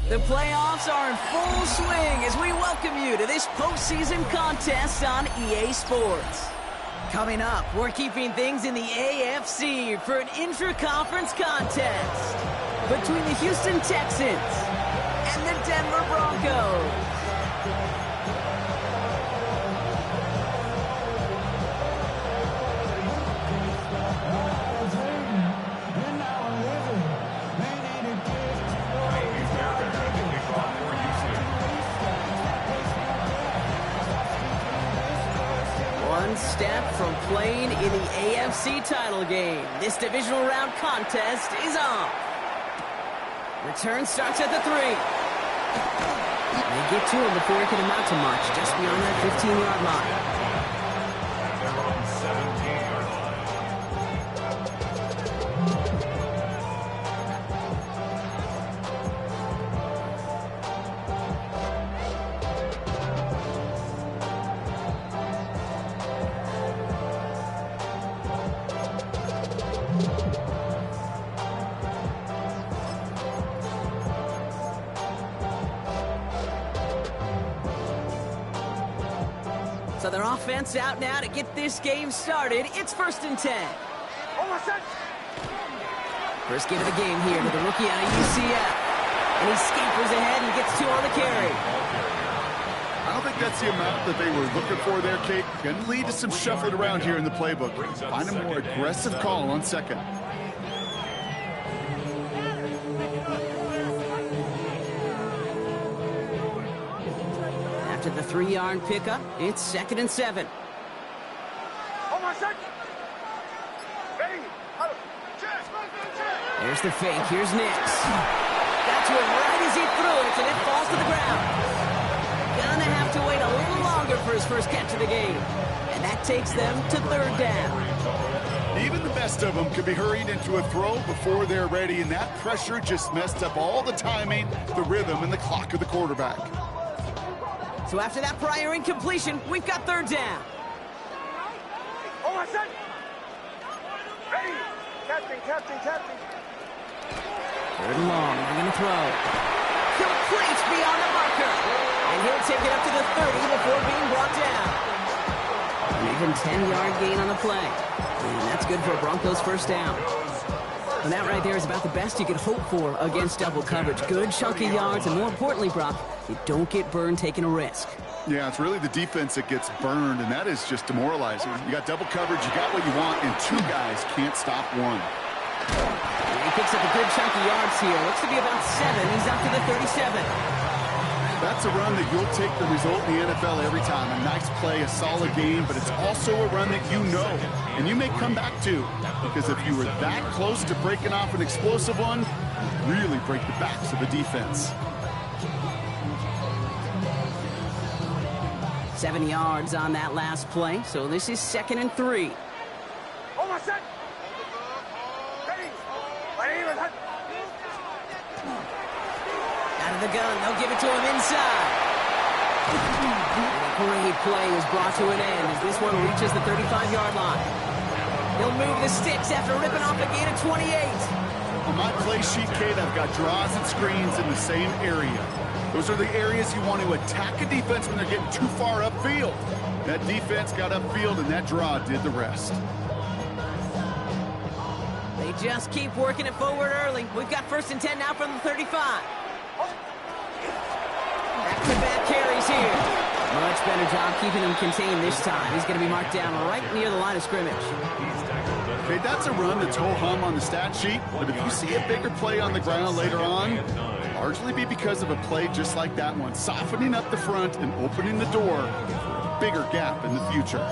The playoffs are in full swing as we welcome you to this postseason contest on EA Sports. Coming up, we're keeping things in the AFC for an intra-conference contest between the Houston Texans and the Denver Broncos. Step from playing in the AFC title game. This divisional round contest is on. Return starts at the 3. They get to him before he can amount to much, just beyond that 15-yard line. They're on 17-yard line. So their offense out now to get this game started. It's 1st and 10. First give of the game here to the rookie out of UCF. And he scampers ahead and gets 2 on the carry. I don't think that's the amount that they were looking for there, Kate. Going to lead to some shuffling around here in the playbook. Find a more aggressive call on 2nd. After the 3-yard pickup, it's 2nd and 7. There's the fake. Here's Nix. Got to him right as he threw it, and it falls to the ground. Gonna have to wait a little longer for his first catch of the game. And that takes them to 3rd down. Even the best of them could be hurried into a throw before they're ready, and that pressure just messed up all the timing, the rhythm, and the clock of the quarterback. So after that prior incompletion, we've got 3rd down. Captain. 3rd and long. They're going to throw. Complete beyond the marker. And he'll take it up to the 30 before being brought down. An even 10-yard gain on the play. And that's good for a Broncos 1st down. And that right there is about the best you could hope for against double coverage. Good chunky yards, and more importantly, Brock, you don't get burned taking a risk. Yeah, it's really the defense that gets burned, and that is just demoralizing. You got double coverage, you got what you want, and 2 guys can't stop one. And he picks up a good chunk of yards here. Looks to be about 7. He's up to the 37. That's a run that you'll take the result in the NFL every time. A nice play, a solid game, but it's also a run that you know, and you may come back to. Because if you were that close to breaking off an explosive one, you really break the backs of the defense. 7 yards on that last play, so this is 2nd and 3. Out of the gun, they'll give it to him inside. A great play is brought to an end as this one reaches the 35-yard line. He'll move the sticks after ripping off a gain of 28. On my play sheet, Kate, I've got draws and screens in the same area. Those are the areas you want to attack a defense when they're getting too far upfield. That defense got upfield, and that draw did the rest. They just keep working it forward early. We've got 1st and 10 now from the 35. Back-to-back carries here. Much better job keeping him contained this time. He's going to be marked down right near the line of scrimmage. Okay, that's a run that's ho-hum on the stat sheet, but if you see a bigger play on the ground later on, largely be because of a play just like that one, softening up the front and opening the door for a bigger gap in the future.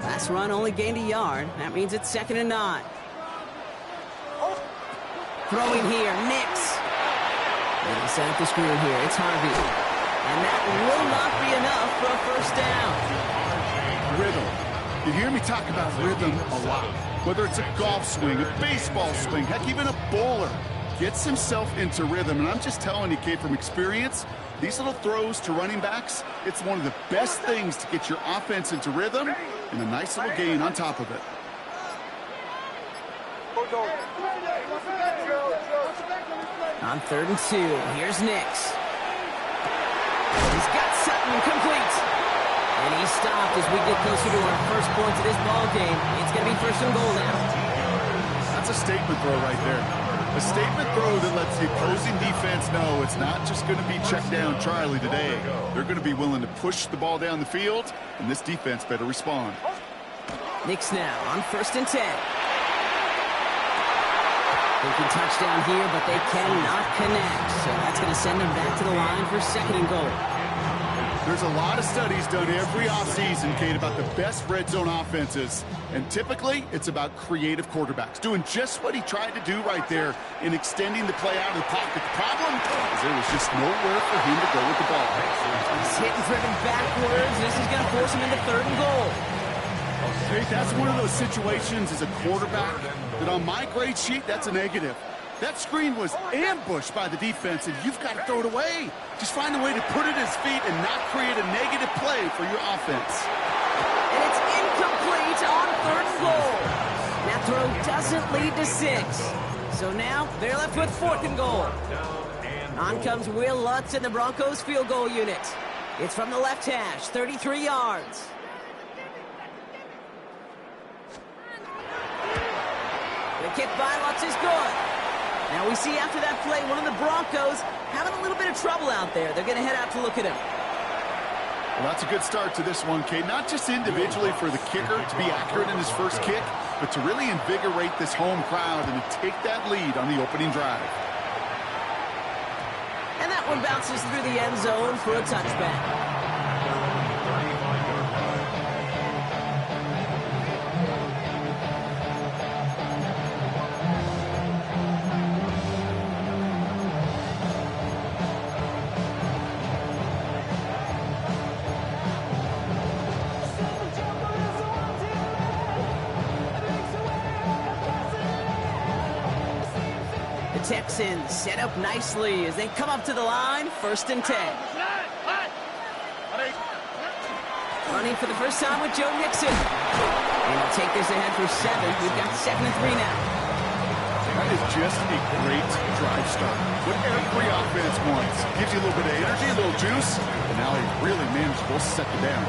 Last run only gained a yard. That means it's 2nd and 9. Throwing here, Nix. And he set up the screen here. It's Harvey. And that will not be enough for a 1st down. Rhythm. You hear me talk about rhythm a lot. Whether it's a golf swing, a baseball swing, heck, even a bowler gets himself into rhythm. And I'm just telling you, Kate, from experience, these little throws to running backs, it's one of the best things to get your offense into rhythm and a nice little gain on top of it. On 3rd and 2, here's Nix. He's got Sutton complete. And he's stopped as we get closer to our first points of this ball game. It's going to be 1st and goal now. That's a statement throw right there. A statement throw that lets the opposing defense know it's not just going to be check down Charlie today. They're going to be willing to push the ball down the field, and this defense better respond. Nix now on 1st and 10. They can touchdown here, but they cannot connect. So that's going to send them back to the line for 2nd and goal. There's a lot of studies done every offseason, Kate, about the best red zone offenses. And typically, it's about creative quarterbacks, doing just what he tried to do right there in extending the play out of the pocket. The problem is there was just nowhere for him to go with the ball. He's hit and driven backwards. This is going to force him into 3rd and goal. Kate, that's one of those situations as a quarterback that on my grade sheet, that's a negative. That screen was ambushed by the defense, and you've got to throw it away. Just find a way to put it at his feet and not create a negative play for your offense. And it's incomplete on 3rd and goal. That throw doesn't lead to 6. So now they're left with 4th and goal. On comes Will Lutz and the Broncos field goal unit. It's from the left hash, 33 yards. The kick by Lutz is good. Now we see after that play, one of the Broncos having a little bit of trouble out there. They're going to head out to look at him. Well, that's a good start to this one, Kate. Not just individually for the kicker to be accurate in his first kick, but to really invigorate this home crowd and to take that lead on the opening drive. And that one bounces through the end zone for a touchback. Texans set up nicely as they come up to the line, 1st and 10. Running for the first time with Joe Mixon. And he'll take this ahead for 7. We've got 2nd and 3 now. That is just a great drive start. What every offense wants. Gives you a little bit of energy, a little juice, and now he really managed to set it down.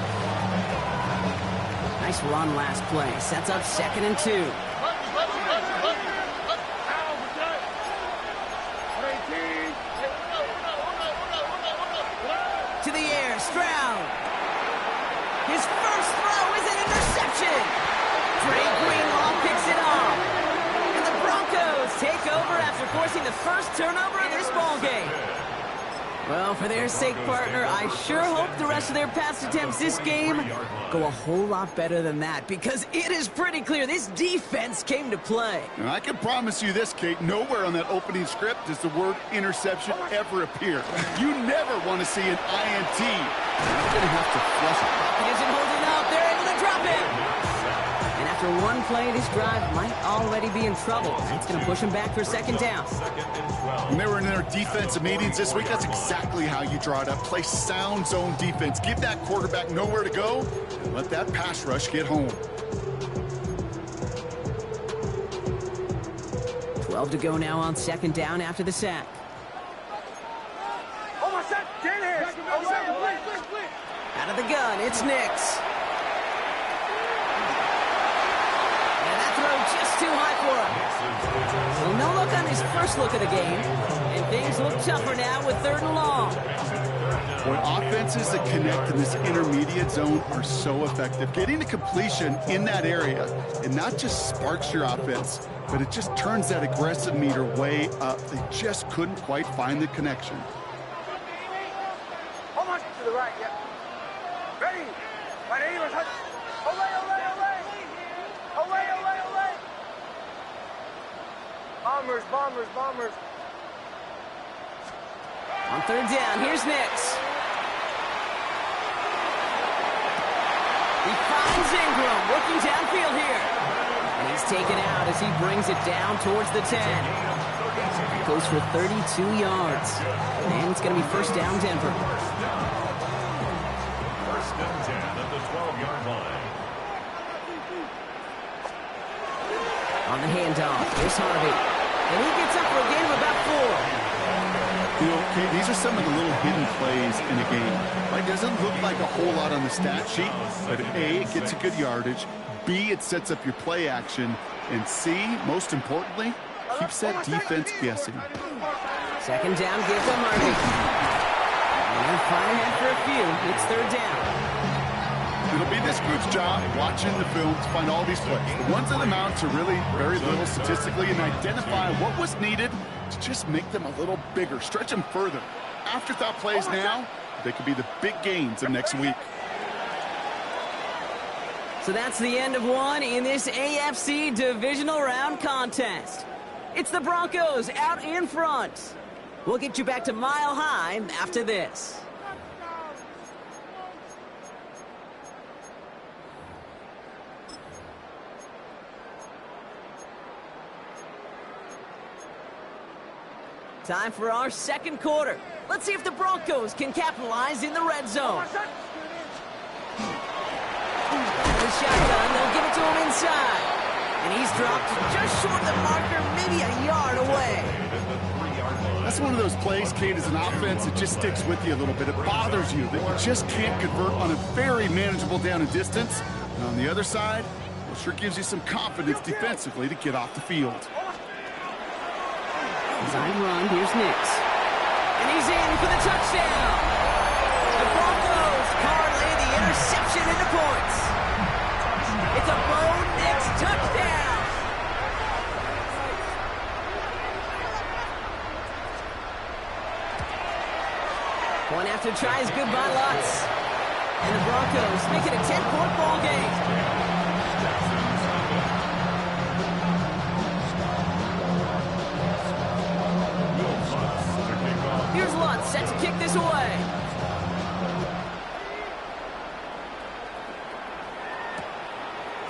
Nice run last play. Sets up 2nd and 2. To the air, Stroud. His first throw is an interception. Dre Greenlaw picks it off. And the Broncos take over after forcing the first turnover of this ball game. Well, for their sake, partner, I sure hope the rest of their pass attempts this game go a whole lot better than that, because it is pretty clear this defense came to play. And I can promise you this, Kate, nowhere on that opening script does the word interception ever appear. You never want to see an INT. You're going to have to flush it. He isn't holding out. They're able to drop him. And after one play, this drive might already be in trouble. That's going to push him back for 2nd down. When they were in their defensive meetings this week, that's exactly how you draw it up. Play sound zone defense. Give that quarterback nowhere to go, and let that pass rush get home. 12 to go now on 2nd down after the sack. Almost set. Get here. Out of the gun, it's Nix. And that throw just too high for him. So no look on his first look of the game. And things look tougher now with 3rd and long. Boy, offenses that connect in this intermediate zone are so effective. Getting to completion in that area, it not just sparks your offense, but it just turns that aggressive meter way up. They just couldn't quite find the connection. Almost to the right, yeah. Ready. Ready. Olay, olay, olay. Olay, olay, olay. Bombers, bombers, bombers. On 3rd down, here's Nix. He finds Ingram working downfield here. And he's taken out as he brings it down towards the 10. Goes for 32 yards. And it's going to be 1st down, Denver. 1st and 10 at the 12-yard line. On the handoff, here's Harvey. And he gets up for a gain of about 4. You know, okay, these are some of the little hidden plays in a game. Right? Doesn't look like a whole lot on the stat sheet, but A, it gets a good yardage. B, it sets up your play action. And C, most importantly, keeps that defense guessing. Second down, give to Harvey. And find ahead for a few. It's third down. It'll be this group's job, watching the film, to find all these plays. The ones that amount to really very little statistically, and identify what was needed to just make them a little bigger, stretch them further. Afterthought plays now, they could be the big gains of next week. So that's the end of one in this AFC divisional round contest. It's the Broncos out in front. We'll get you back to Mile High after this. Time for our second quarter. Let's see if the Broncos can capitalize in the red zone. The shotgun, they'll give it to him inside. And he's dropped just short of the marker, maybe a yard away. That's one of those plays, Kate, as an offense, it just sticks with you a little bit. It bothers you that you just can't convert on a very manageable down and distance. And on the other side, it sure gives you some confidence defensively to get off the field. Design run, here's Nix. And he's in for the touchdown. The Broncos parlay the interception into points. It's a Bo Nix touchdown. Point after tries good by Lutz. And the Broncos make it a 10-point ball game. Here's Lutz set to kick this away.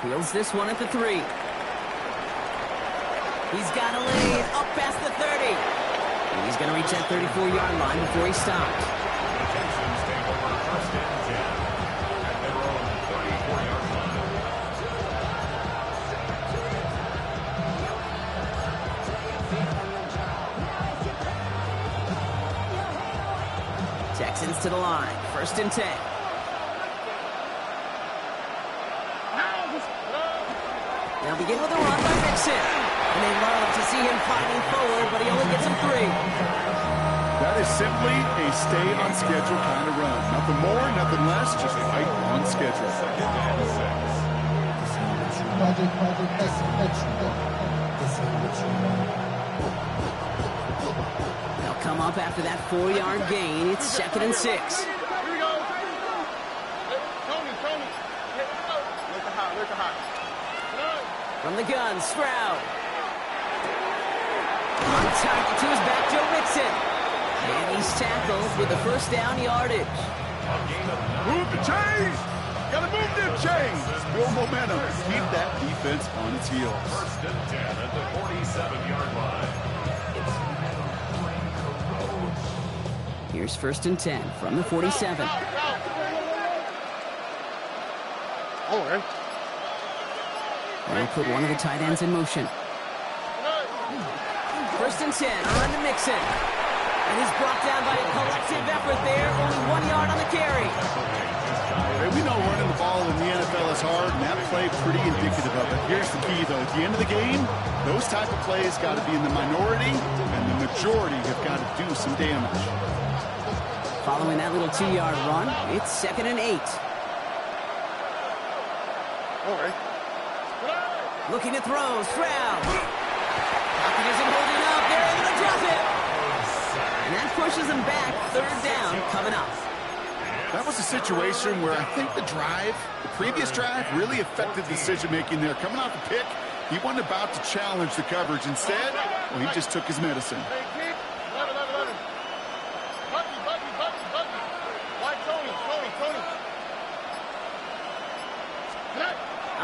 Fields this one at the 3. He's got a lead up past the 30. And he's going to reach that 34-yard line before he stops. Texans to the line. First and 10. They'll begin with a run by Mixon. And they love to see him fighting forward, but he only gets him 3. That is simply a stay-on-schedule kind of run. Nothing more, nothing less, just right on schedule. They'll come up after that 4-yard gain. It's second and 6. Here we go. Tony. Look at hot. From the gun, Stroud. On target to his back, Joe Mixon. And he's tackled with the first down yardage. Move the chains! Gotta move them chains! Build momentum. Keep that defense on its heels. First and 10 at the 47-yard line. Here's first and 10 from the 47. They'll put one of the tight ends in motion. First and 10, on to Mixon. And he's brought down by a collective effort there. Only 1 yard on the carry. Hey, we know running the ball in the NFL is hard, and that play pretty indicative of it. Here's the key, though. At the end of the game, those type of plays got to be in the minority, and the majority have got to do some damage. Following that little 2-yard run, it's second and 8. Looking to throw, Stroud. Pocket isn't holding up. They're able to drop it. And that pushes them back. Third down coming up. That was a situation where I think the previous drive, really affected decision-making there. Coming off the pick, he wasn't about to challenge the coverage. Instead, well, he just took his medicine.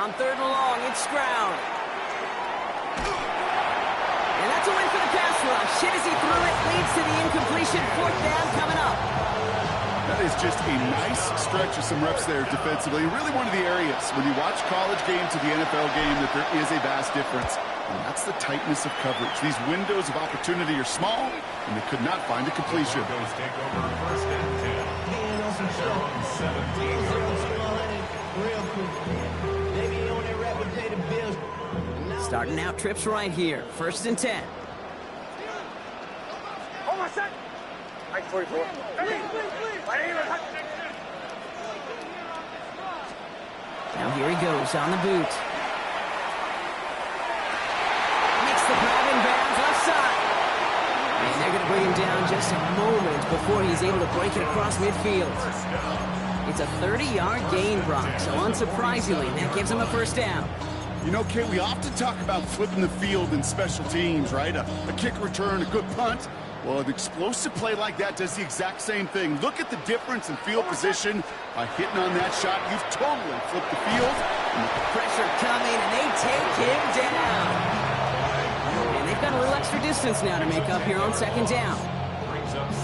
On third and long, it's Stroud. And that's a win for the pass rush. Hit as he threw it, leads to the incompletion. Fourth down coming up. That is just a nice stretch of some reps there defensively. Really one of the areas when you watch college game to the NFL game that there is a vast difference. And that's the tightness of coverage. These windows of opportunity are small, and they could not find a completion. Broncos take over first and 10. They're on 17 yards. Starting out trips right here. First and 10. Oh, my son. I 44. My name is Hudson. Now here he goes on the boot. Makes the grab and bounds left side. And they're going to bring him down just a moment before he's able to break it across midfield. It's a 30-yard gain, Brock, so unsurprisingly, that gives him a first down. You know, Kate, we often talk about flipping the field in special teams, right? A kick return, a good punt. Well, an explosive play like that does the exact same thing. Look at the difference in field position. By hitting on that shot, you've totally flipped the field. Pressure coming, and they take him down. And they've got a little extra distance now to make up here on second down.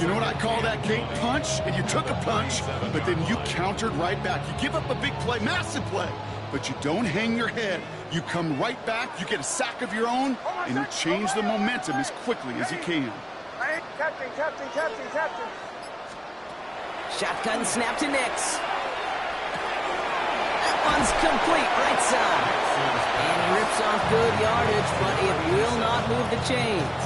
You know what I call that, Kate? Punch, and you took a punch, but then you countered right back. You give up a big play, massive play, but you don't hang your head. You come right back, you get a sack of your own, and you change the momentum as quickly as you can. Captain. Shotgun snap to Nix. That one's complete, right side. And he rips off good yardage, but it will not move the chains.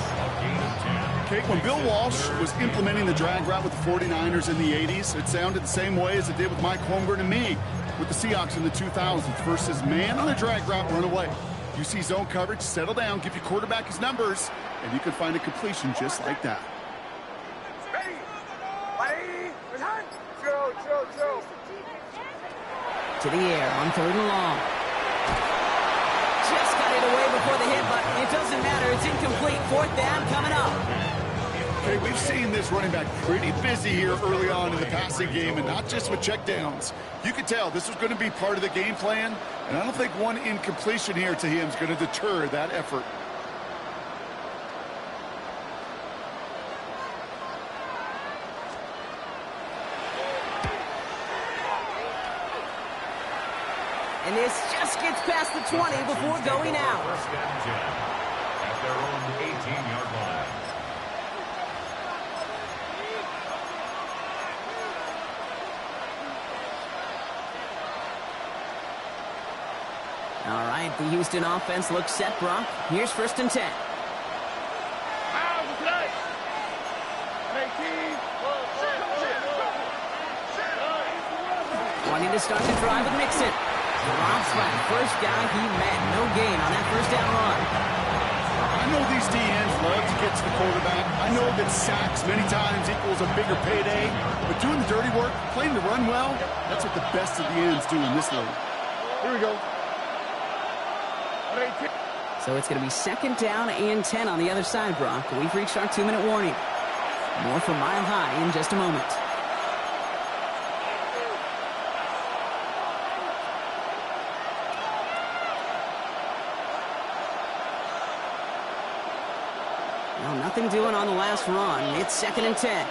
Kate, when Bill Walsh was implementing the drag route with the 49ers in the 80s, it sounded the same way as it did with Mike Holmgren and me with the Seahawks in the 2000s versus man on the drag route, run away. You see zone coverage, settle down, give your quarterback his numbers, and you can find a completion just like that. Ready. My name is Hudson. Throw. To the air on third and long. Just got it away before the hit, but it doesn't matter. It's incomplete. Fourth down coming up. Okay, we've seen this running back pretty busy here early on in the passing game, and not just with checkdowns. You could tell this was going to be part of the game plan, and I don't think one incompletion here to him is going to deter that effort. And this just gets past the 20 before going out. First and 10 at their own 18-yard line. All right, the Houston offense looks set, Brock. Here's first and 10. Wanting to start the drive with Mixon. Drops by the first guy he met. No gain on that first down run. I know these DNs love to get to the quarterback. I know that sacks many times equals a bigger payday. But doing the dirty work, playing to run well, that's what the best of the ends do in this league. Here we go. So it's going to be second down and 10 on the other side, Brock. We've reached our 2-minute warning. More from Mile High in just a moment. Well, nothing doing on the last run. It's second and 10.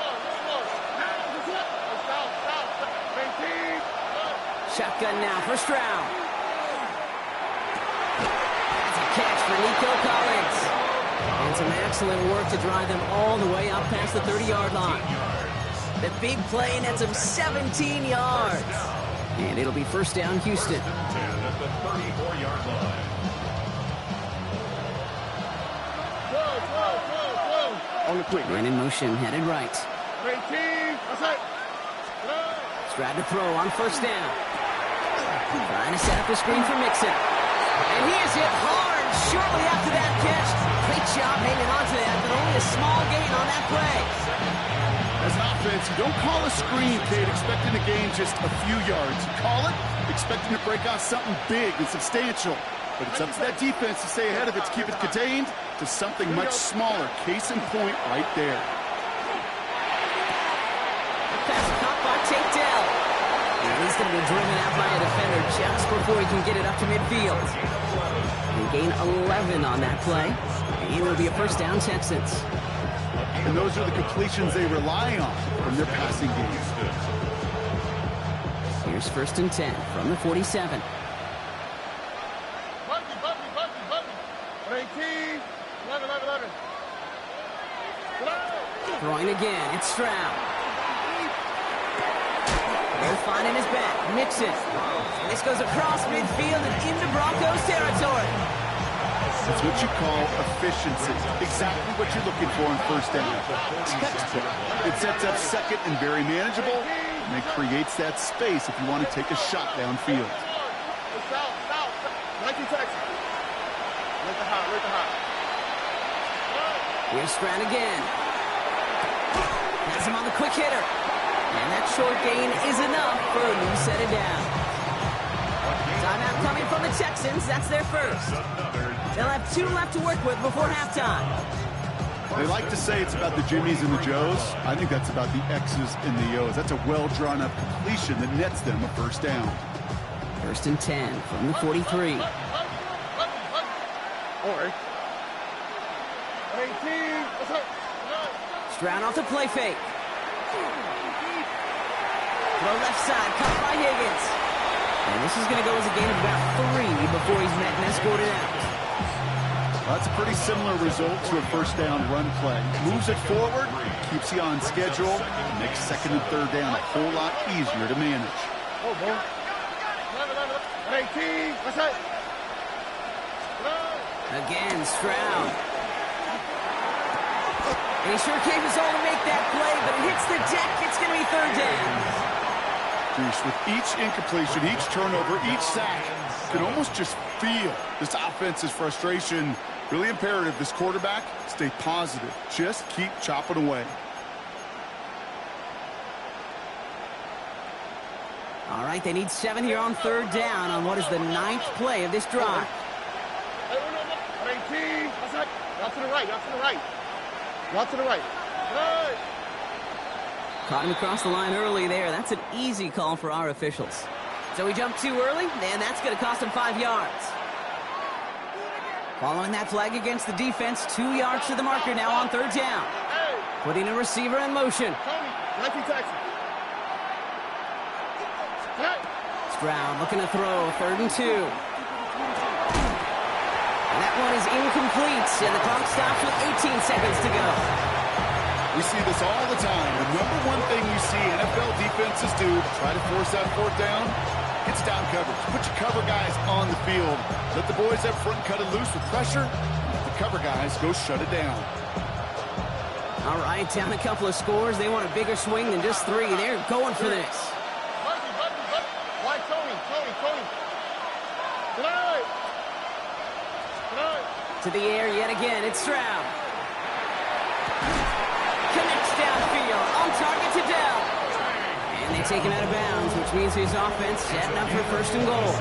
Shotgun now, first round. That's a catch for Nico Collins. And some excellent work to drive them all the way up past the 30-yard line. The big play nets him 17 yards. And it'll be first down, Houston. 10 at the 34-yard line. On the quick. Man in motion, headed right. Stride to throw on first down. Trying to set up a screen for Mixon. And he is hit hard shortly after that catch. Great job hanging on to that, but only a small gain on that play. As an offense, you don't call a screen, Kate, expecting to gain just a few yards. You call it expecting to break off something big and substantial. But it's up to that defense to stay ahead of it, to keep it contained to something much smaller. Case in point right there. Pass caught by Tate Dell. And he's going to be driven out by a defender just before he can get it up to midfield. They gain 11 on that play. And it'll be a first down, Texans. And those are the completions they rely on from their passing game. Here's first and 10 from the 47. Throwing again, it's Stroud. They're finding his back, Mixon. And this goes across midfield and into Broncos territory. That's what you call efficiency. Exactly what you're looking for in first down. Textbook. It sets up second and very manageable, and it creates that space if you want to take a shot downfield. Here's Stroud again. Has him on the quick hitter. And that short gain is enough for a new set it down. Timeout coming from the Texans. That's their first. They'll have 2 left to work with before halftime. They like to say it's about the Jimmies and the Joes. I think that's about the X's and the O's. That's a well-drawn-up completion that nets them a first down. First and 10 from the 43. Stroud off the play fake. Throw left side, caught by Higgins. And this is going to go as a gain of about 3 before he's met and escorted out. Well, that's a pretty similar result to a first down run play. Moves it forward, keeps you on schedule, makes second and third down a whole lot easier to manage. Again, Stroud. And he sure gave his all to make that play, but it hits the deck. It's going to be third down. With each incompletion, each turnover, each sack, you can almost just feel this offense's frustration. Really imperative, this quarterback, stay positive. Just keep chopping away. All right, they need 7 here on third down on what is the 9th play of this drive. Out to the right, out to the right. Out to the right. Caught him across the line early there. That's an easy call for our officials. So he jumped too early, and that's going to cost him 5 yards. Following that flag against the defense, 2 yards to the marker now on third down. Putting a receiver in motion. Stroud looking to throw, 3rd and 2. And that one is incomplete, and the clock stops with 18 seconds to go. We see this all the time. The number one thing you see NFL defenses do to try to force that 4th down, it's down coverage. Put your cover guys on the field. Let the boys up front cut it loose with pressure. Let the cover guys go shut it down. All right, down a couple of scores. They want a bigger swing than just 3. They're going for this. To the air yet again. It's Stroud. Connects downfield. On target to Dell. And they take him out of bounds, which means his offense setting up for 1st and goal.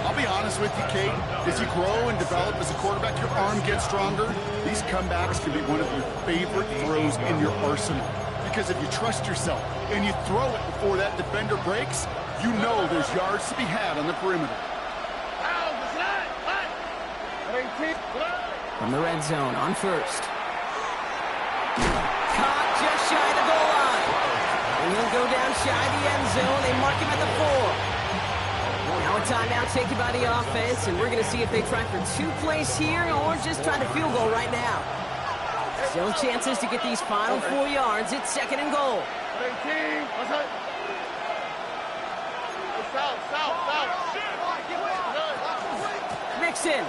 I'll be honest with you, Kate. As you grow and develop as a quarterback, your arm gets stronger. These comebacks can be one of your favorite throws in your arsenal. Because if you trust yourself and you throw it before that defender breaks, you know there's yards to be had on the perimeter. From the red zone on 1st. Caught just shy of the goal line. And he'll go down shy of the end zone. They mark him at the 4. Now a timeout taken by the offense, and we're going to see if they try for 2 plays here or just try to field goal right now. Still chances to get these final 4 yards. It's 2nd and goal. Mixon.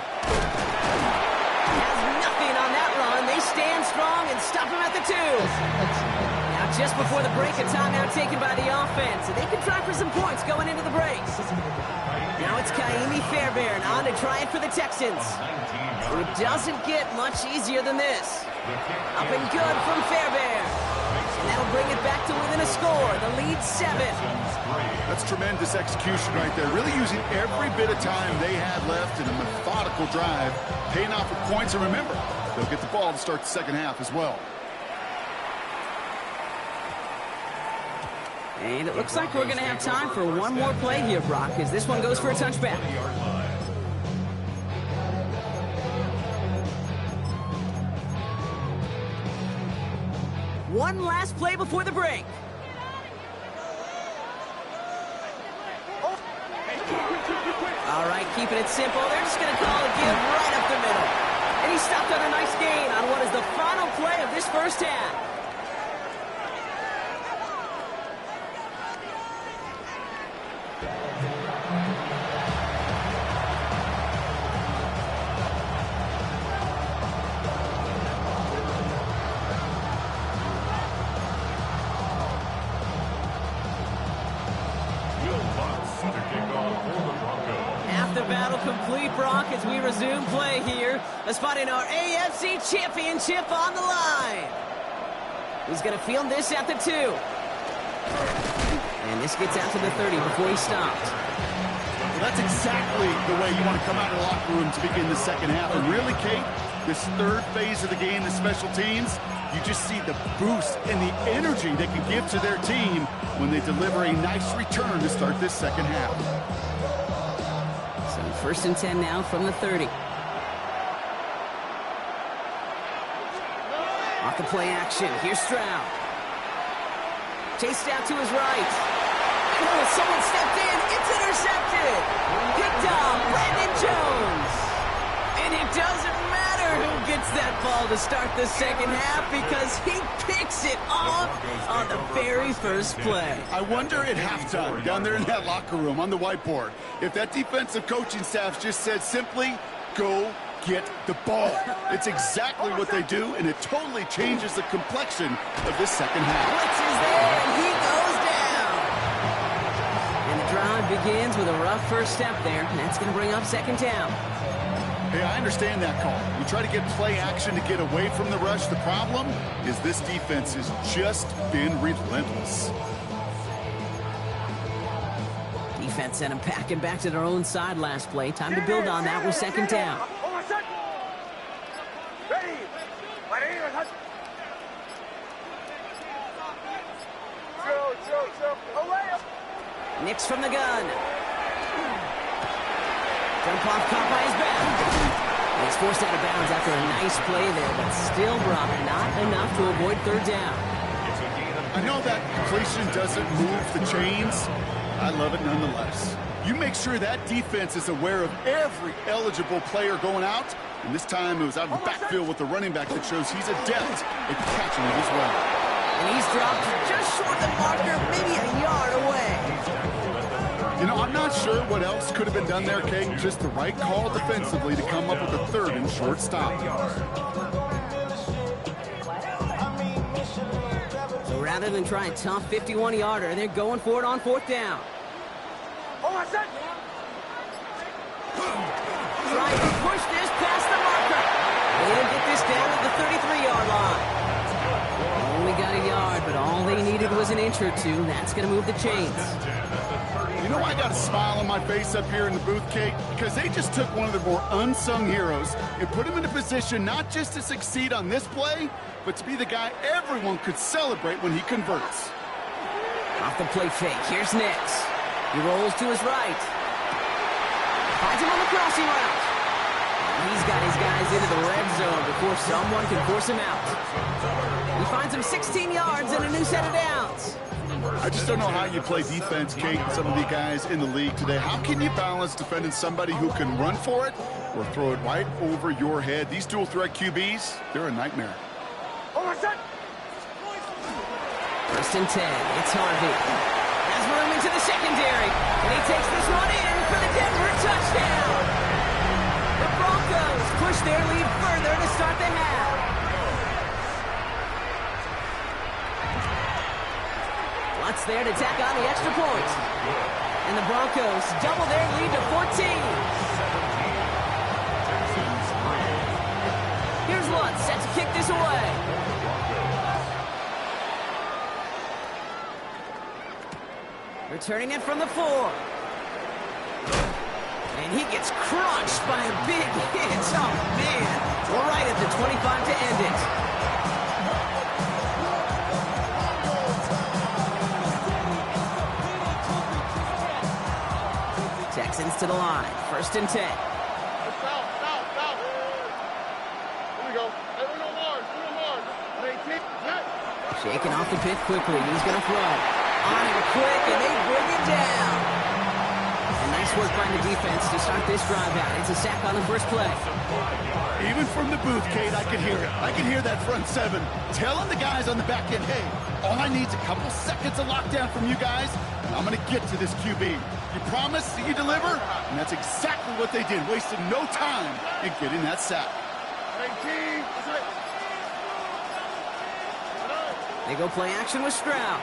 Has nothing on that run. They stand strong and stop him at the 2. Now just before the break, a timeout taken by the offense. And they can try for some points going into the break. Now it's Kaimi Fairbairn on to try it for the Texans. It doesn't get much easier than this. Up and good from Fairbairn. And that'll bring it back to within a score. The lead 7. That's tremendous execution right there. Really using every bit of time they had left in a methodical drive. Paying off with points. And remember, they'll get the ball to start the 2nd half as well. And it looks like we're going to have time for one more play here, Brock, as this one goes for a touchback. One last play before the break. All right, keeping it simple. They're just going to call a give right up the middle. And he stopped on a nice gain on what is the final play of this first half. Half the battle complete, Brock, as we resume play here. A spot in our AFC Championship on the line. He's going to field this at the 2. And this gets out to the 30 before he stopped. Well, that's exactly the way you want to come out of the locker room to begin the second half. And really, Kate, this third phase of the game, the special teams, you just see the boost and the energy they can give to their team when they deliver a nice return to start this second half. So 1st and 10 now from the 30. Off the play action. Here's Stroud. Chased out to his right. Oh, someone stepped in. It's intercepted. Picked off Brandon Jones. And it doesn't matter who gets that ball to start the second half because he picks it off on the very first play. I wonder at halftime, down there in that locker room on the whiteboard, if that defensive coaching staff just said simply, go get the ball. It's exactly what they do, and it totally changes the complexion of this second half. Blitz is there, and he goes down. And the drive begins with a rough first step there, and that's going to bring up second down. Hey, I understand that call. You try to get play action to get away from the rush. The problem is this defense has just been relentless. Defense sent them packing back to their own side last play. Time to build on that with second down. Nix from the gun. Jump off caught by his back. He's forced out of bounds after a nice play there, but still, Brock, not enough to avoid third down. I know that completion doesn't move the chains. I love it nonetheless. You make sure that defense is aware of every eligible player going out, and this time it was out of the backfield with the running back that shows he's adept at catching it as well. And he's dropped just short of the marker, maybe a yard away. You know, I'm not sure what else could have been done there, Kate. Just the right call defensively to come up with a third and short stop. So rather than try a tough 51-yarder, they're going for it on fourth down. Trying to push this past the marker. They'll get this down to the 33-yard line. Only got a yard, but all they needed was an inch or two. That's going to move the chains. You know, I got a smile on my face up here in the booth, Kate, because they just took one of their more unsung heroes and put him in a position not just to succeed on this play, but to be the guy everyone could celebrate when he converts. Off the play fake, here's Nix. He rolls to his right. Finds him on the crossing route. He's got his guys into the red zone before someone can force him out. He finds him 16 yards and a new set of downs. I just don't know how you play defense, Kate, and some of the guys in the league today. How can you balance defending somebody who can run for it or throw it right over your head? These dual threat QBs, they're a nightmare. First and 10, it's Harvey. Has room into the secondary, and he takes this one in for the Denver touchdown. The Broncos push their lead further to start the half. Lutz there to tack on the extra point. And the Broncos double their lead to 14. Here's Lutz set to kick this away. Returning it from the 4. And he gets crunched by a big hit. Oh, man. We're right at the 25 to end it. Texans to the line. First and 10. Stop. Here we go. Hey, we no more. Shaking off the pit quickly. He's going to throw. On him quick, and they bring it down. A nice Nice work by the defense to start this drive out. It's a sack on the first play. Even from the booth, Kate, I can hear it. I can hear that front seven telling the guys on the back end, hey, all I need is a couple seconds of lockdown from you guys, and I'm going to get to this QB. You promise that you deliver? And that's exactly what they did, wasting no time in getting that sack. They go play action with Stroud.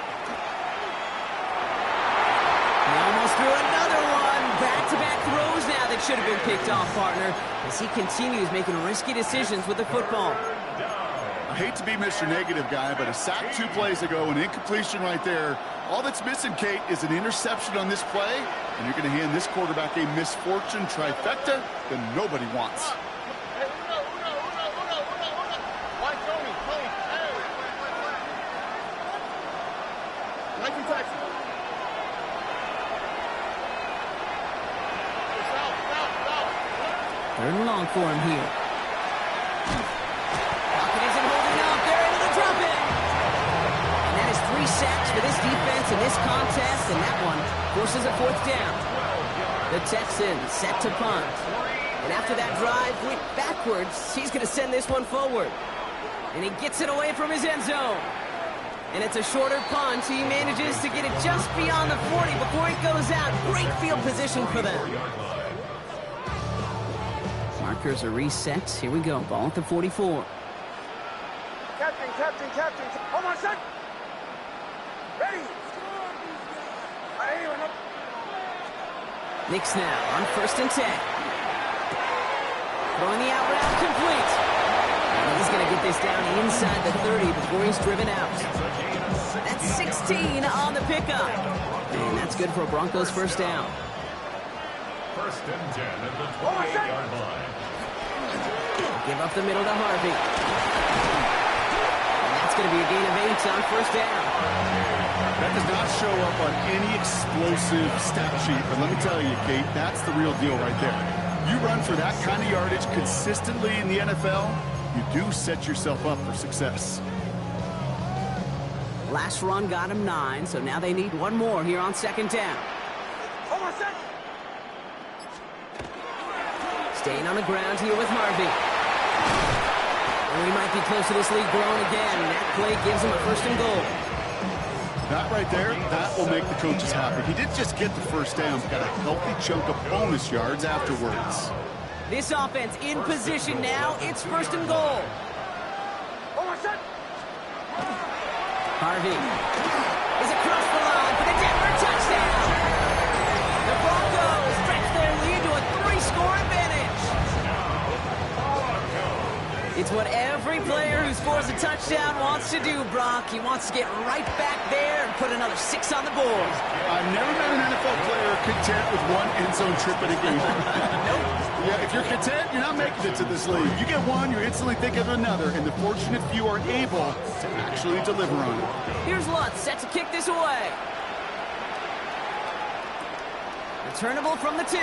He almost threw another one. Back-to-back throws now that should have been picked off, partner, as he continues making risky decisions with the football. I hate to be Mr. Negative guy, but a sack 2 plays ago, an incompletion right there. All that's missing, Kate, is an interception on this play, and you're going to hand this quarterback a misfortune trifecta that nobody wants. Third and long for him here. Pocket isn't holding up. They're into the drop in. And that is 3 sacks for this defense in this contest, and that one forces a 4th down. The Texans set to punt. And after that drive went backwards, he's going to send this one forward. And he gets it away from his end zone. And it's a shorter punt. He manages to get it just beyond the 40 before it goes out. Great field position for them. Markers are reset. Here we go. Ball at the 44. Captain. Hold on, son. Ready. Knicks now on 1st and 10. Throwing the out route complete. And he's going to get this down inside the 30 before he's driven out. That's 16 on the pickup. And that's good for a Broncos first down. 1st and 10 at the 28-yard line. Give up the middle to Harvey. And that's going to be a gain of 8 on 1st down. That does not show up on any explosive stat sheet, but let me tell you, Kate, that's the real deal right there. You run for that kind of yardage consistently in the NFL, you do set yourself up for success. Last run got him 9, so now they need one more here on 2nd down. Hold on, son. Staying on the ground here with Harvey. And we might be close to this lead growing again. That play gives him a 1st and goal. That right there, that will make the coaches happy. He didn't just get the 1st down, but got a healthy chunk of bonus yards afterwards. This offense in position now. It's 1st and goal. Hold on, son. Harvey is across the line for the Denver touchdown. The Broncos stretch their lead to a 3-score advantage. It's what every player who scores a touchdown wants to do, Brock. He wants to get right back there and put another 6 on the board. I've never met an NFL player content with 1 end zone trip in a game. Nope. Yeah, if you're content, you're not making it to this league. You get one, you're instantly thinking of another, and the fortunate few are able to actually deliver on it. Here's Lutz set to kick this away. Returnable from the 2.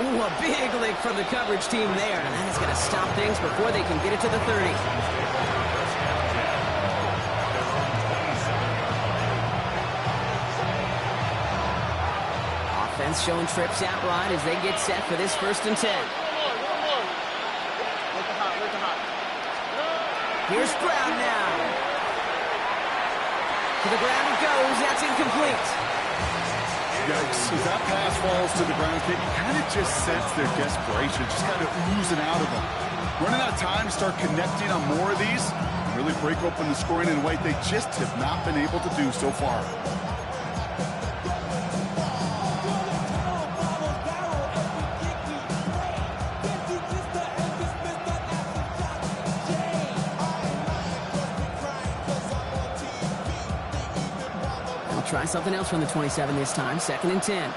Ooh, a big lick from the coverage team there. And that is going to stop things before they can get it to the 30. Offense showing trips out wide as they get set for this 1st and 10. Here's Stroud now. To the ground it goes. That's incomplete. Yikes. As that pass falls to the ground, you kind of just sense their desperation, just kind of oozing out of them. Running out of time to start connecting on more of these, really break open the scoring in a way they just have not been able to do so far. Try something else from the 27 this time. 2nd and 10.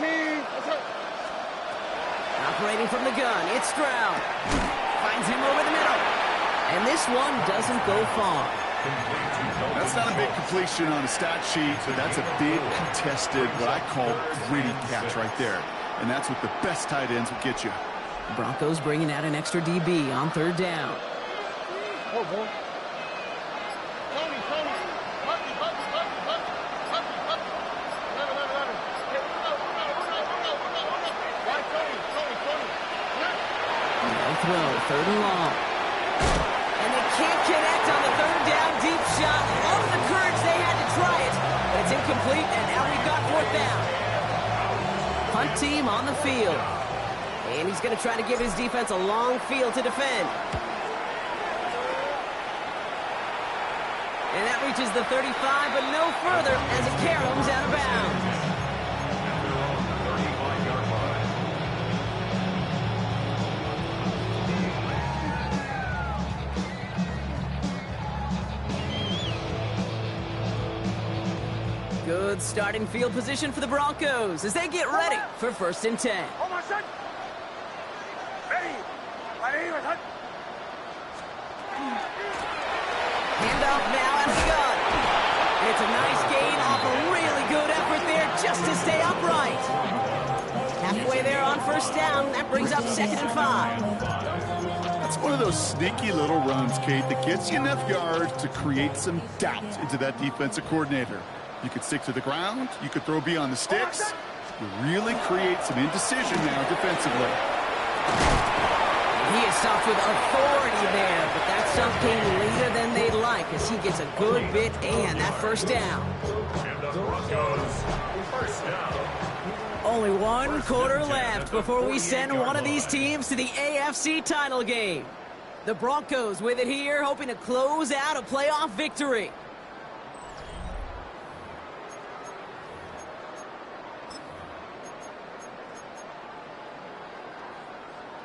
18. Operating from the gun, it's Stroud. Finds him over the middle. And this one doesn't go far. That's not a big completion on a stat sheet, but that's a big contested, what I call gritty catch right there. And that's what the best tight ends will get you. Broncos bringing out an extra DB on 3rd down. Oh, boy. Tony. throw. 3rd and long. And they can't connect on the 3rd down deep shot. Love the courage they had to try it, but it's incomplete, and now we've got 4th down. Punt team on the field. And he's going to try to give his defense a long field to defend. And that reaches the 35, but no further as it caroms out of bounds. Good starting field position for the Broncos as they get ready for 1st and 10. Hold on, son. Ready. My name is Hunt. Handoff now at the gun. It's a nice gain off a really good effort there just to stay upright. Halfway there on 1st down. That brings up 2nd and 5. That's one of those sneaky little runs, Kate, that gets you enough yards to create some doubt into that defensive coordinator. You could stick to the ground. You could throw beyond the sticks. You really create some indecision now defensively. He is stopped with authority there, but that stop came later than they'd like as he gets a good bit and that 1st down. And the Broncos, 1st down. Only 1 quarter left before we send one of these teams to the AFC title game. The Broncos with it here, hoping to close out a playoff victory.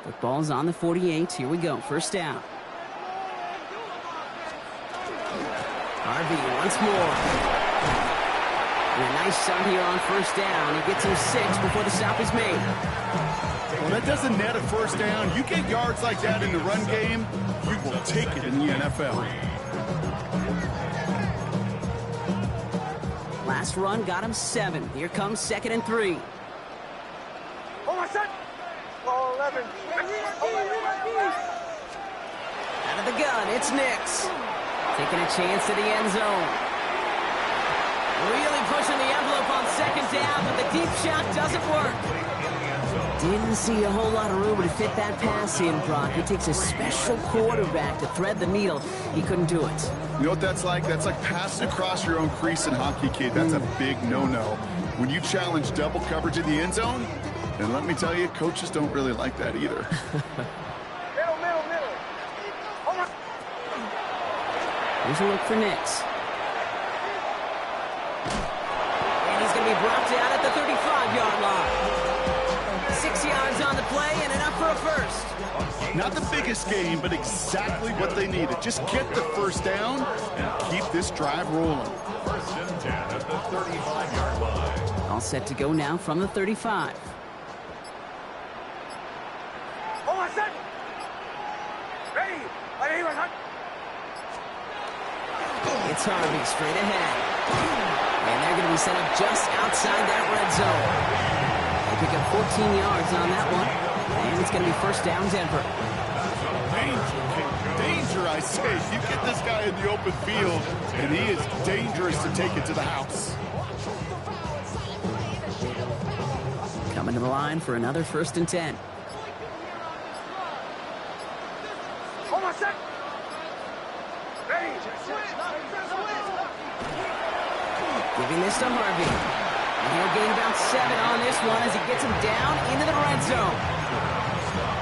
Football's on the 48. Here we go. 1st down. Harvey once more. And a nice start here on 1st down. He gets him 6 before the stop is made. Well, that doesn't net a 1st down. You get yards like that in the run game, you will take it in the NFL. Last run got him 7. Here comes 2nd and 3. Hold on, son. 11. Out of the gun, it's Nix. Taking a chance to the end zone. Really pushing the envelope on 2nd down, but the deep shot doesn't work. Didn't see a whole lot of room to fit that pass in, Brock. It takes a special quarterback to thread the needle. He couldn't do it. You know what that's like? That's like passing across your own crease in hockey, kid. That's a big no-no. When you challenge double coverage in the end zone, and let me tell you, coaches don't really like that either. Middle. Hold on. Here's a look for Nix. And he's going to be brought down at the 35-yard line. 6 yards on the play and enough for a 1st. Not the biggest game, but exactly what they needed. Just get the 1st down and keep this drive rolling. 1st and 10 at the 35-yard line. All set to go now from the 35. Hold on, son. Ready. My name is Hunt. It's Harvey straight ahead. And they're going to be set up just outside that red zone. They pick up 14 yards on that one. And it's going to be 1st down Denver. Danger, I say. You get this guy in the open field, and he is dangerous to take it to the house. Coming to the line for another 1st and 10. Hold on, son. Ready. Giving this to Harvey. And he'll gain about 7 on this one as he gets him down into the red zone.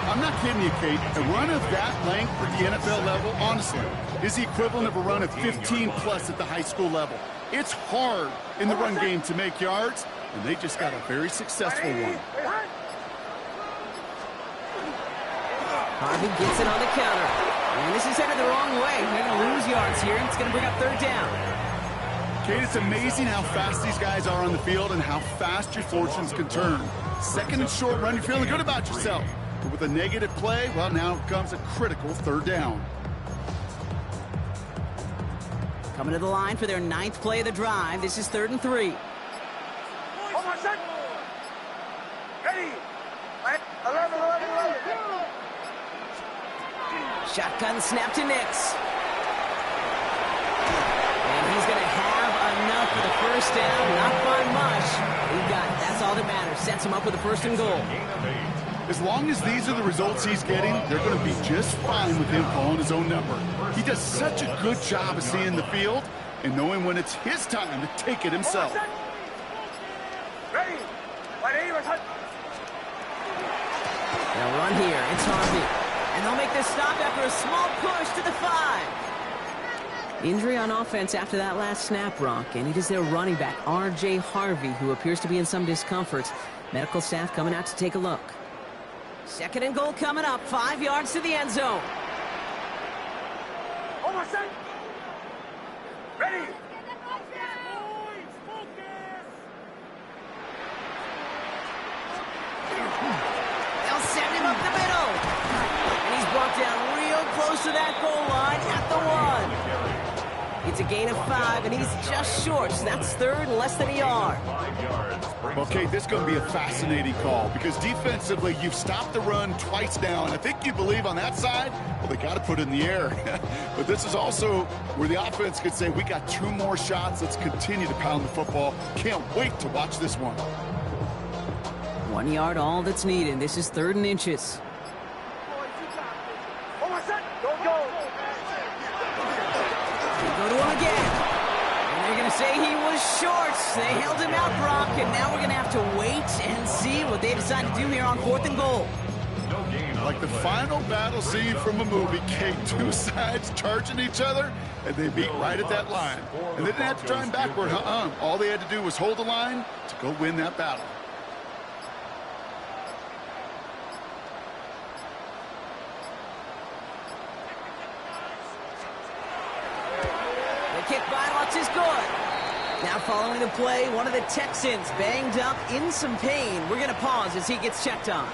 I'm not kidding you, Kate. A run of that length at the NFL level, honestly, is the equivalent of a run of 15-plus at the high school level. It's hard in the run game to make yards, and they just got a very successful one. Harvey gets it on the counter. And this is headed the wrong way. They're going to lose yards here, and it's going to bring up 3rd down. Kate, it's amazing how fast these guys are on the field and how fast your fortunes can turn. 2nd and short run, you're feeling good about yourself. But with a negative play, well, now comes a critical 3rd down. Coming to the line for their 9th play of the drive. This is 3rd and 3. Hold on, son. Ready. 11. Shotgun snap to Nix. And he's going to have enough for the 1st down. Not by much. He got it. That's all that matters. Sets him up with a 1st and goal. As long as these are the results he's getting, they're going to be just fine with him calling his own number. He does such a good job of seeing the field and knowing when it's his time to take it himself. Ready. They'll run here. It's Harvey. And they'll make this stop after a small push to the 5. Injury on offense after that last snap, Rock, and it is their running back, R.J. Harvey, who appears to be in some discomfort. Medical staff coming out to take a look. 2nd and goal coming up, 5 yards to the end zone. Almost set. Ready. They'll send him up the middle. And he's brought down real close to that goal line at the 1. It's a gain of 5, and he's just short. So that's 3rd and less than a yard. Okay, this is going to be a fascinating call because defensively, you've stopped the run twice now, and I think you believe on that side, well, they got to put it in the air. But this is also where the offense could say, we got 2 more shots. Let's continue to pound the football. Can't wait to watch this one. 1 yard, all that's needed. This is 3rd and inches. Almost set. Don't go. They go to him again. And they're going to say he was short. They held him out, Brock, and now we're going to have to wait and see what they decide to do here on 4th and goal. Like the final battle scene from a movie, Kate, 2 sides charging each other, and they beat right at that line. And they didn't have to drive backward, All they had to do was hold the line to go win that battle. Kick by Lutz is good. Now following the play, one of the Texans banged up in some pain. We're going to pause as he gets checked on.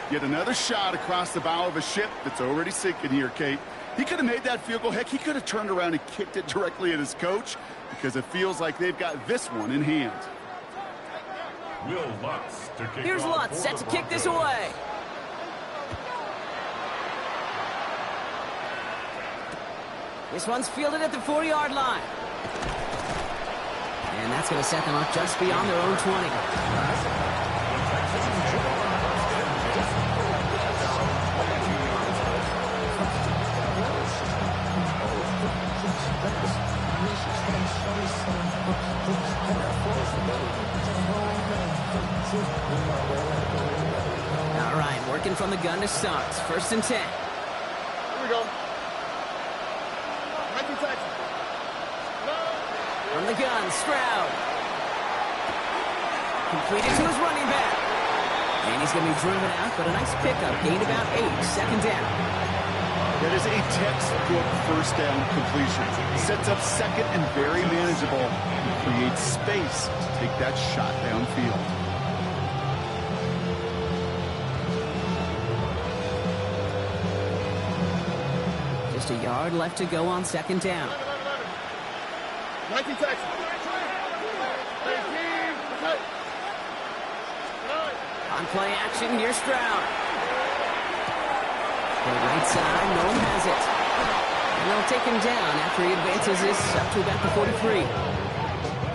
Yet another shot across the bow of a ship that's already sinking here, Kate. He could have made that field goal. Heck, he could have turned around and kicked it directly at his coach because it feels like they've got this one in hand. Will Lutz to kick Here's off Lutz for set the to kick this away. This one's fielded at the 40-yard line. And that's going to set them up just beyond their own 20. All right, working from the gun to start. 1st and 10. Here we go. From the gun, Stroud. Completed to his running back. And he's going to be driven out, but a nice pickup. Gained about 8. 2nd down. That is a textbook 1st down completion. Sets up 2nd and very manageable. And creates space to take that shot downfield. Just a yard left to go on 2nd down. 19 Texans. On play action, here's Stroud. The right side, no one has it. And they'll take him down after he advances this up to about the 43.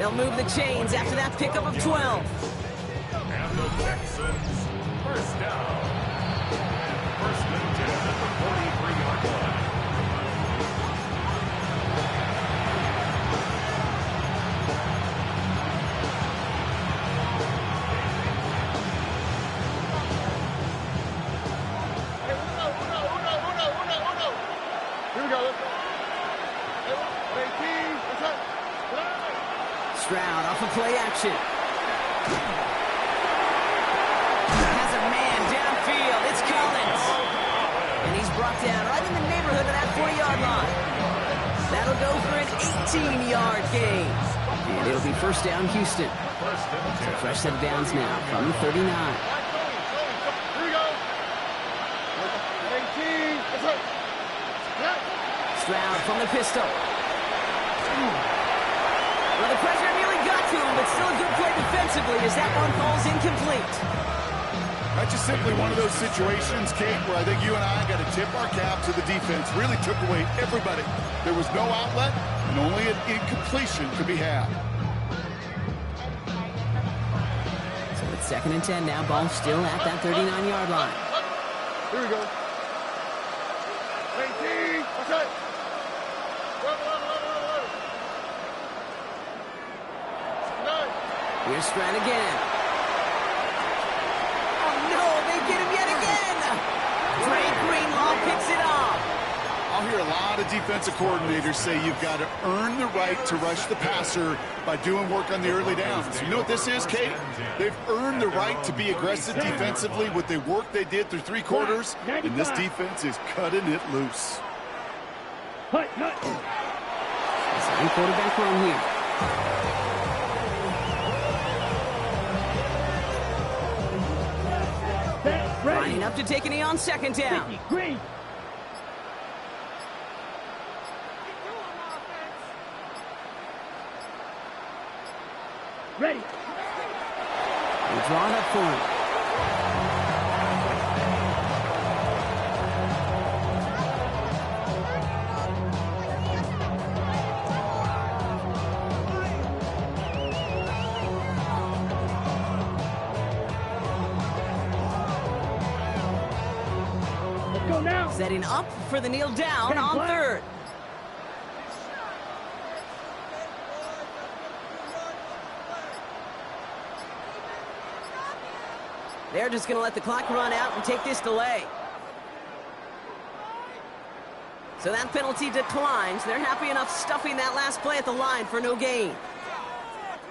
They'll move the chains after that pickup of 12. And the Texans, 1st down. 1st and 10 at the 43-yard line. Stroud off of play action. Has a man downfield. It's Collins. And he's brought down right in the neighborhood of that 40-yard line. That'll go for an 18-yard gain. And it'll be 1st down, Houston. So fresh set of downs now from the 39. Here we go. 18. Stroud from the pistol. Well, the pressure nearly got to him, but still a good play defensively as that one falls incomplete. That's just simply one of those situations, Kate, where I think you and I got to tip our cap to the defense. Really took away everybody. There was no outlet, and only an incompletion could be had. So it's 2nd and 10 now. Ball still at that 39-yard line. Here we go. 18. Okay. Here's Strand again. Oh, no, they get him yet again. Drake Greenlaw picks it off. I'll hear a lot of defensive coordinators say you've got to earn the right to rush the passer by doing work on the early downs. You know what this is, Kate? They've earned the right to be aggressive defensively with the work they did through 3 quarters, and this defense is cutting it loose. Second quarterback run here. Lining up to take a knee on 2nd down. Ready. We're drawn up for him. Let's go now. Setting up for the kneel down on 3rd. They're just going to let the clock run out and take this delay. So that penalty declines. They're happy enough stuffing that last play at the line for no gain.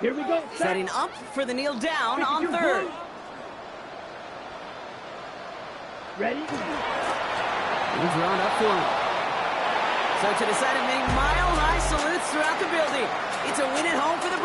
Here we go. Setting up for the kneel down on 3rd. Ready? He's drawn up for him. So to decide it, many mile-high salutes throughout the building. It's a win at home for the